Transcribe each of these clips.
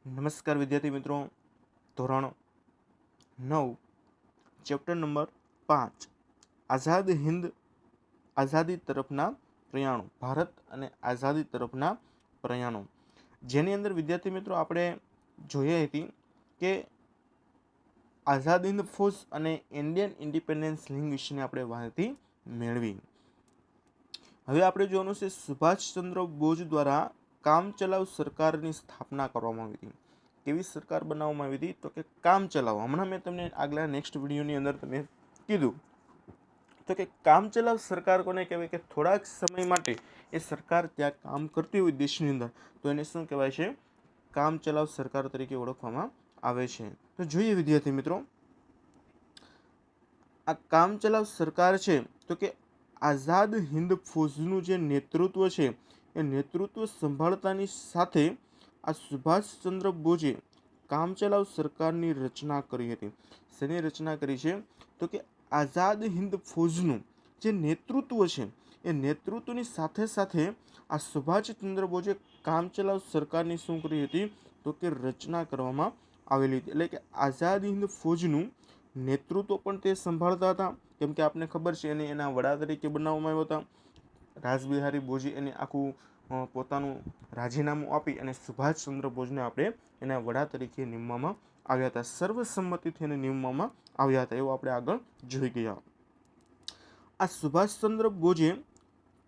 નમસ્કાર વિદ્યાર્થી મિત્રો, ધોરણ 9 ચેપ્ટર નંબર 5 આઝાદ હિન્દ આઝાદી તરફના પ્રયાણો, ભારત અને આઝાદી તરફના પ્રયાણો, જેની અંદર વિદ્યાર્થી મિત્રો આપણે જોઈએ હતી કે આઝાદ હિન્દ ફૌજ અને ઇન્ડિયન ઇન્ડિપેન્ડન્સ લીગ વિશેની આપણે માહિતી મેળવી. હવે આપણે જોવાનું છે સુભાષચંદ્ર બોઝ દ્વારા કામચલાઉ સરકારની સ્થાપના કરવામાં આવી હતી. કેવી સરકાર બનાવવામાં આવી હતી? તો કે કામચલાઉ. હમણાં મેં તમને આગલા નેક્સ્ટ વિડીયોની અંદર તમે કીધું તો કે કામચલાઉ સરકાર કોને કહેવાય? કે થોડાક સમય માટે એ સરકાર ત્યાં કામ કરતી હોય દેશની અંદર તો એને શું કહેવાય છે? કામચલાઉ સરકાર તરીકે ઓળખવામાં આવે છે. તો જોઈએ વિદ્યાર્થી મિત્રો, આ કામચલાઉ સરકાર છે તો કે આઝાદ હિન્દ ફૌજનું જે નેતૃત્વ છે એ નેતૃત્વ સંભાળતાની સાથે આ સુભાષચંદ્ર બોઝે કામચલાઉ સરકારની રચના કરી હતી. શેની રચના કરી છે? તો કે આઝાદ હિન્દ ફૌજનું જે નેતૃત્વ છે એ નેતૃત્વની સાથે સાથે આ સુભાષચંદ્ર બોઝે કામચલાઉ સરકારની શું કરી હતી? તો કે રચના કરવામાં આવેલી હતી. એટલે કે આઝાદ હિન્દ ફૌજનું નેતૃત્વ પણ તે સંભાળતા હતા, કેમ કે આપને ખબર છે એને એના વડા તરીકે બનાવવામાં આવ્યા હતા. રાસબિહારી બોઝે એને આખું પોતાનું રાજીનામું આપી અને સુભાષચંદ્ર બોઝને આપણે એના વડા તરીકે નીમવામાં આવ્યા હતા. સર્વસંમતિથી એને નીમવામાં આવ્યા હતા, એવું આપણે આગળ જોઈ ગયા. આ સુભાષચંદ્ર બોઝે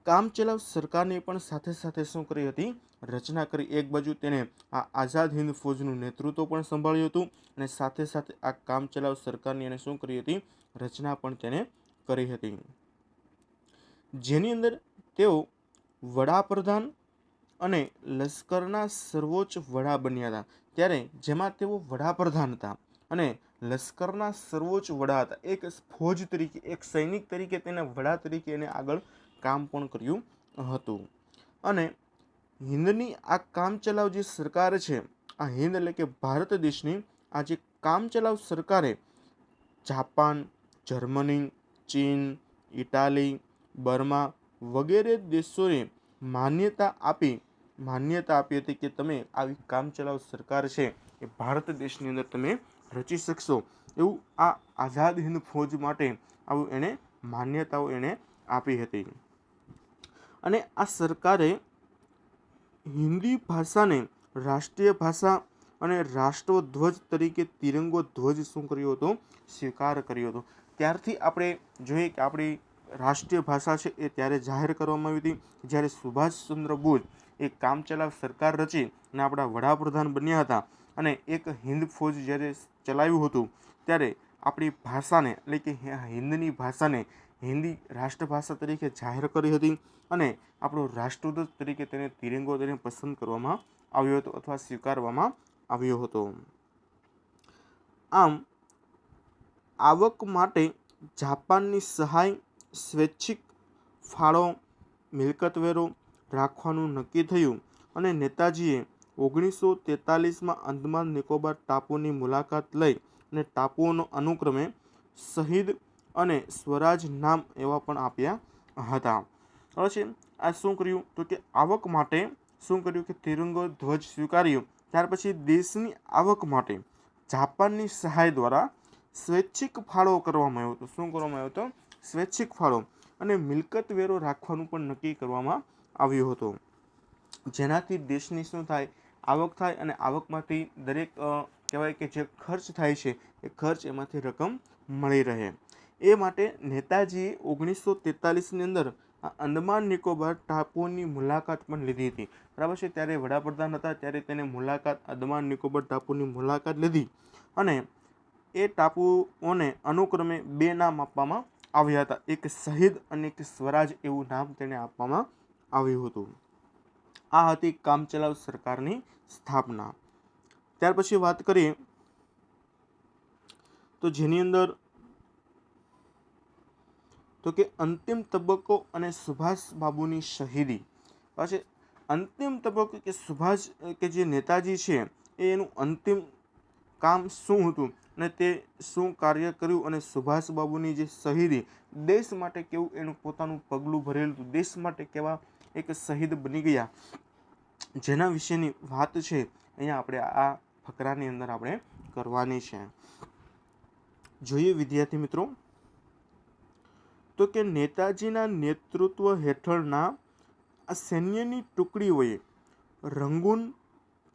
કામચલાઉ સરકારની પણ સાથે સાથે શું કરી હતી? રચના કરી. એક બાજુ તેને આ આઝાદ હિન્દ ફૌજનું નેતૃત્વ પણ સંભાળ્યું હતું અને સાથે સાથે આ કામચલાઉ સરકારની એને શું કરી હતી? રચના પણ તેને કરી હતી. જેની અંદર તેઓ વડાપ્રધાન અને લશ્કરના સર્વોચ્ચ વડા બન્યા હતા. ત્યારે જેમાં તેઓ વડાપ્રધાન હતા અને લશ્કરના સર્વોચ્ચ વડા હતા. એક ફૌજ તરીકે, એક સૈનિક તરીકે તેને વડા તરીકે એને આગળ કામ પણ કર્યું હતું. અને હિન્દની આ કામચલાઉ જે સરકાર છે, આ હિન્દ એટલે કે ભારત દેશની આ જે કામચલાઉ સરકારે જાપાન, જર્મની, ચીન, ઇટાલી, બર્મા વગેરે દેશોને માન્યતા આપી હતી કે તમે આવી કામચલાઉ સરકાર છે એ ભારત દેશની અંદર તમે રચી શકશો, એવું આ આઝાદ હિન્દ ફૌજ માટે આવું એને માન્યતાઓ એને આપી હતી. અને આ સરકારે હિન્દી ભાષાને રાષ્ટ્રીય ભાષા અને રાષ્ટ્રધ્વજ તરીકે તિરંગો ધ્વજ શું કર્યો હતો? સ્વીકાર કર્યો હતો. ત્યારથી આપણે જોઈએ કે આપણી રાષ્ટ્રીય ભાષા છે એ ત્યારે જાહેર કરવામાં આવી હતી, જ્યારે સુભાષચંદ્ર બોઝ એ કામચલાઉ સરકાર રચી અને આપણા વડાપ્રધાન બન્યા હતા અને એક હિન્દ ફૌજ જ્યારે ચલાવ્યું હતું ત્યારે આપણી ભાષાને એટલે કે હિન્દની ભાષાને હિન્દી રાષ્ટ્રભાષા તરીકે જાહેર કરી હતી અને આપણો રાષ્ટ્રધ્વજ તરીકે તેને તિરંગો તેને પસંદ કરવામાં આવ્યો હતો અથવા સ્વીકારવામાં આવ્યો હતો. આમ આવક માટે જાપાનની સહાય, સ્વૈચ્છિક ફાળો, મિલકત વેરો રાખવાનું નક્કી થયું અને નેતાજીએ 1943માં અંદમાન નિકોબાર ટાપુની મુલાકાત લઈ અને ટાપુઓનો અનુક્રમે શહીદ અને સ્વરાજ નામ એવા પણ આપ્યા હતા. હવે આ શું કર્યું? તો કે આવક માટે શું કર્યું? કે તિરંગો ધ્વજ સ્વીકાર્યો. ત્યાર પછી દેશની આવક માટે જાપાનની સહાય દ્વારા સ્વૈચ્છિક ફાળો કરવામાં આવ્યો હતો. શું કરવામાં આવ્યો હતો? સ્વૈચ્છિક ફાળો. અને મિલકત વેરો રાખવાનું પણ નક્કી કરવામાં આવ્યો હતો, જેનાથી દેશની શું થાય? આવક થાય અને આવકમાંથી દરેક કહેવાય કે જે ખર્ચ થાય છે એ ખર્ચ એમાંથી રકમ મળી રહે. એ માટે નેતાજીએ 1943ની અંદર આ અંદમાન નિકોબાર ટાપુઓની મુલાકાત પણ લીધી હતી. બરાબર છે? ત્યારે વડાપ્રધાન હતા ત્યારે તેને અંદમાન નિકોબાર ટાપુની મુલાકાત લીધી અને એ ટાપુઓને અનુક્રમે બે નામ આપવામાં આવ્યા હતા, એક શહીદ અને એક સ્વરાજ એવું નામ તેને આપવામાં આવ્યું હતું. આ હતી કામચલાઉ સરકારની સ્થાપના. ત્યાર પછી વાત કરીએ તો જેની અંદર તો કે અંતિમ તબક્કો અને સુભાષ બાબુની શહીદી. પછી અંતિમ તબક્કો કે સુભાષ કે જે નેતાજી છે એ એનું અંતિમ કામ શું હતું અને તે શું કાર્ય કર્યું અને સુભાષ બાબુની જે શહીદી, દેશ માટે કેવું એનું પોતાનું પગલું ભરેલું હતું, દેશ માટે કેવા એક શહીદ બની ગયા, જેના વિશેની વાત છે અહીંયા આપણે આ ફકરાની અંદર આપણે કરવાની છે. જોઈએ વિદ્યાર્થી મિત્રો, તો કે નેતાજીના નેતૃત્વ હેઠળના આ સૈન્યની ટુકડીઓએ રંગૂન,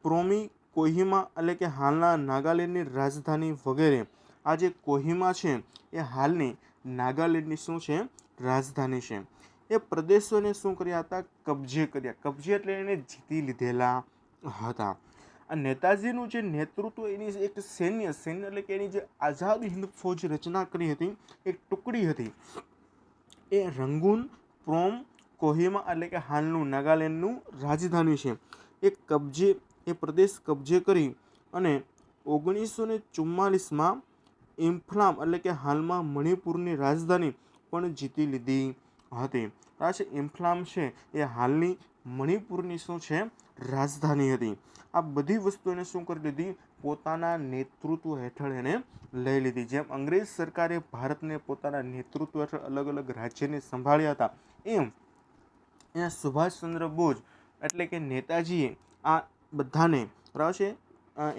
પ્રોમી, કોહિમા એટલે કે હાલના નાગાલેન્ડની રાજધાની વગેરે, આ જે કોહિમા છે એ હાલની નાગાલેન્ડની શું છે, રાજધાની છે, એ પ્રદેશોને શું કર્યા હતા, કબજે કર્યા. કબજે એટલે એને જીતી લીધેલા હતા. આ નેતાજીનું જે નેતૃત્વ, એની એક સૈન્ય એટલે કે એની જે આઝાદ હિન્દ ફૌજ રચના કરી હતી, એક ટુકડી હતી, એ રંગૂન, પ્રોમ, કોહિમા એટલે કે હાલનું નાગાલેન્ડનું રાજધાની છે, એ પ્રદેશ કબજે કરી અને 1944માં ઇમ્ફાલ એટલે કે હાલમાં મણિપુરની રાજધાની પણ જીતી લીધી હતી. આ છે ઇમ્ફાલ છે એ હાલની મણિપુરની શું છે, રાજધાની હતી. આ બધી વસ્તુને શું કરી લીધી, પોતાના નેતૃત્વ હેઠળ એને લઈ લીધી. જેમ અંગ્રેજ સરકારે ભારતને પોતાના નેતૃત્વ હેઠળ અલગ અલગ રાજ્યને સંભાળ્યા હતા, એમ અહીંયા સુભાષચંદ્ર બોઝ એટલે કે નેતાજીએ આ બધાને, બરાબર છે,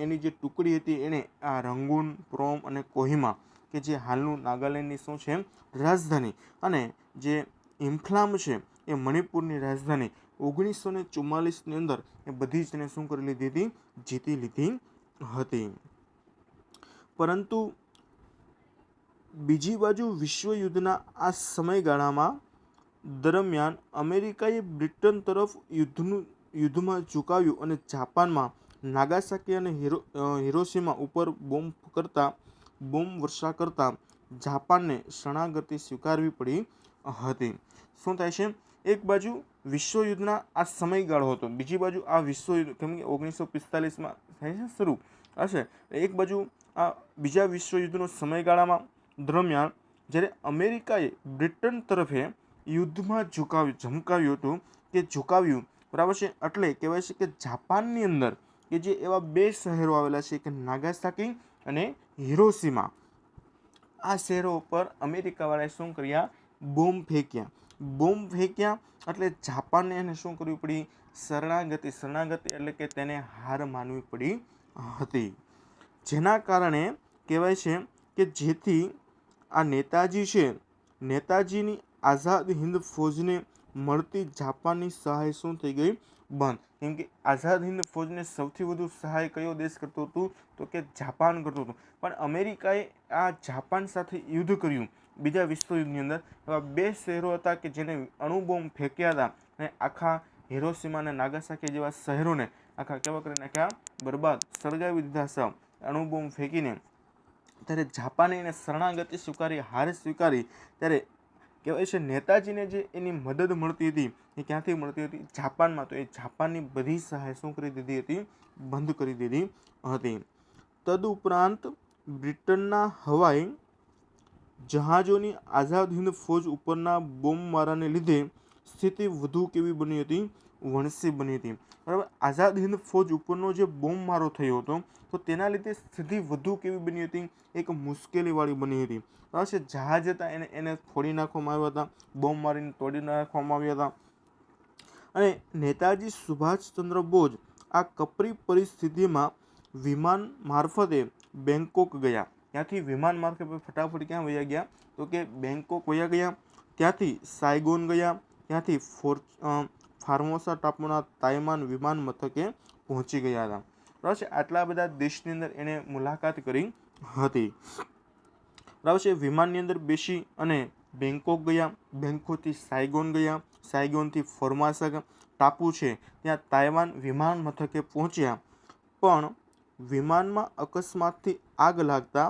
એની જે ટુકડી હતી એને આ રંગૂન, પ્રોમ અને કોહિમા કે જે હાલનું નાગાલેન્ડની શું છે, રાજધાની, અને જે ઇમ્ફાલ છે એ મણિપુરની રાજધાની 1944ની અંદર એ બધી જ તેને શું કરી લીધી હતી, જીતી લીધી હતી. પરંતુ બીજી બાજુ વિશ્વયુદ્ધના આ સમયગાળામાં દરમિયાન અમેરિકાએ બ્રિટન તરફ યુદ્ધમાં ઝુકાવ્યું અને જાપાનમાં નાગાસાકી અને હિરોશીમા ઉપર બોમ્બ વર્ષા કરતા જાપાનને શરણાગતિ સ્વીકારવી પડી હતી. શું થાય છે, એક બાજુ વિશ્વયુદ્ધના આ સમયગાળો હતો, બીજી બાજુ આ વિશ્વયુદ્ધ કેમ કે 1945માં થાય છે શરૂ હશે, એક બાજુ આ બીજા વિશ્વયુદ્ધનો સમયગાળામાં દરમિયાન જ્યારે અમેરિકાએ બ્રિટન તરફે યુદ્ધમાં ઝુકાવ્યું, બરાબર છે, એટલે કહેવાય છે કે જાપાનની અંદર કે જે એવા બે શહેરો આવેલા છે કે નાગાસાકી અને હિરોશીમા, આ શહેરો ઉપર અમેરિકાવાળાએ શું કર્યા, બોમ્બ ફેંક્યા એટલે જાપાનને એને શું કરવી પડી, શરણાગતિ એટલે કે તેને હાર માનવી પડી હતી. જેના કારણે કહેવાય છે કે જેથી આ નેતાજી છે, નેતાજીની આઝાદ હિન્દ ફૌજને મળતી જાપાનની સહાય શું થઈ ગઈ, બંધ. કેમ કે આઝાદ હિન્દ ફૌજને સૌથી વધુ સહાય કયો દેશ કરતો હતું, તો કે જાપાન કરતું હતું. પણ અમેરિકાએ આ જાપાન સાથે યુદ્ધ કર્યું બીજા વિશ્વયુદ્ધની અંદર. એવા બે શહેરો હતા કે જેને અણુબોમ્બ ફેંક્યા હતા અને આખા હિરોશીમા અને નાગાસાકી જેવા શહેરોને આખા કેવા કરી નાખ્યા, બરબાદ, સળગાવી દીધા સાવ અણુબોમ્બ ફેંકીને. ત્યારે જાપાને એને શરણાગતિ સ્વીકારી, હાર સ્વીકારી, ત્યારે કહેવાય છે નેતાજીને જે એની મદદ મળતી હતી એ ક્યાંથી મળતી હતી, જાપાનમાં. તો એ જાપાનની બધી સહાય શું કરી દીધી હતી, બંધ કરી દીધી હતી. તદુપરાંત બ્રિટનના હવાઈ જહાજોની આઝાદ હિન્દ ફૌજ ઉપરના બોમ્બમારાને લીધે સ્થિતિ વધુ કેવી બની હતી, વણસી બની હતી. બરાબર, આઝાદ હિન્દ ફૌજ ઉપરનો જે બોમ્બમારો થયો હતો તો તેના લીધે સ્થિતિ વધુ કેવી બની હતી, એક મુશ્કેલીવાળી બની હતી. બરાબર છે, જહાજ હતા એને ફોડી નાખવામાં આવ્યા હતા, બોમ્બ મારીને તોડી નાખવામાં આવ્યા હતા. અને નેતાજી સુભાષચંદ્ર બોઝ આ કપરી પરિસ્થિતિમાં વિમાન મારફતે બેંકોક ગયા. ત્યાંથી વિમાન મારફતે ફટાફટ ક્યાં વયા ગયા, તો કે બેંકોક વયા ગયા. ત્યાંથી સાયગોન ગયા, ત્યાંથી ફાર્મોસા ટાપુના તાઇવાન વિમાન મથકે પહોંચી ગયા હતા. બરાબર છે, આટલા બધા દેશની અંદર એણે મુલાકાત કરી હતી. બરાબર છે, વિમાનની અંદર બેસી અને બેંકોક ગયા, બેંકોકથી સાયગોન ગયા, સાયગોનથી ફોર્મોસા ટાપુ છે ત્યાં તાઇવાન વિમાન મથકે પહોંચ્યા. પણ વિમાનમાં અકસ્માતથી આગ લાગતા,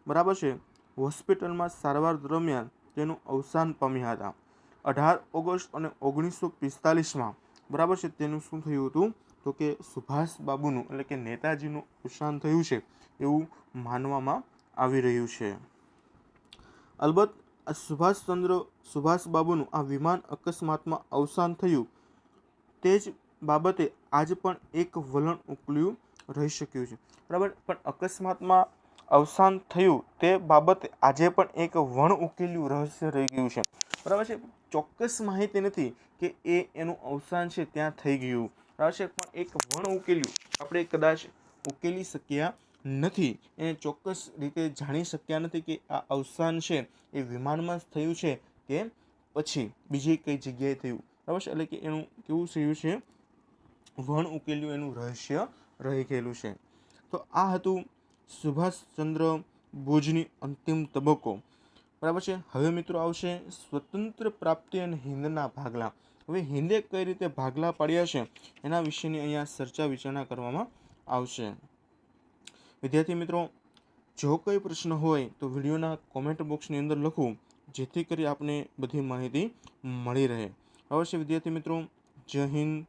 બરાબર છે, હોસ્પિટલમાં સારવાર દરમિયાન તેનું અવસાન પામ્યા હતા. 18 ઓગસ્ટ અને 1945માં, બરાબર છે, તેનું શું થયું હતું, તો કે સુભાષ બાબુનું એટલે કે નેતાજીનું અવસાન થયું છે એવું માનવામાં આવી રહ્યું છે. અલબત્ત આ સુભાષ બાબુનું આ વિમાન અકસ્માતમાં અવસાન થયું તે જ બાબતે આજ પણ એક વલણ ઉકલ્યું રહી શક્યું છે. બરાબર, પણ અકસ્માતમાં અવસાન થયું તે બાબતે આજે પણ એક વણ ઉકેલ્યું રહસ્ય રહી ગયું છે. બરાબર છે, ચોક્કસ માહિતી નથી કે એનું અવસાન છે ત્યાં થઈ ગયું. બરાબર છે, પણ એક વણ ઉકેલ્યું આપણે કદાચ ઉકેલી શક્યા નથી, એને ચોક્કસ રીતે જાણી શક્યા નથી કે આ અવસાન છે એ વિમાનમાં જ થયું છે કે પછી બીજી કઈ જગ્યાએ થયું, બરાબર છે. એટલે કે એનું કેવું થયું છે, વણ ઉકેલ્યું એનું રહસ્ય રહી ગયેલું છે. તો આ હતું સુભાષચંદ્ર બોઝની અંતિમ તબક્કો, બરાબર છે. હવે મિત્રો આવશે સ્વતંત્ર પ્રાપ્તિ અને હિંદના ભાગલા. હવે હિંદે કઈ રીતે ભાગલા પાડ્યા છે એના વિશેની અહીંયા ચર્ચા વિચારણા કરવામાં આવશે. વિદ્યાર્થી મિત્રો, જો કોઈ પ્રશ્ન હોય તો વિડીયોના કોમેન્ટ બોક્સની અંદર લખવું, જેથી કરી આપને બધી માહિતી મળી રહે. અવશ્ય વિદ્યાર્થી મિત્રો, જય હિન્દ,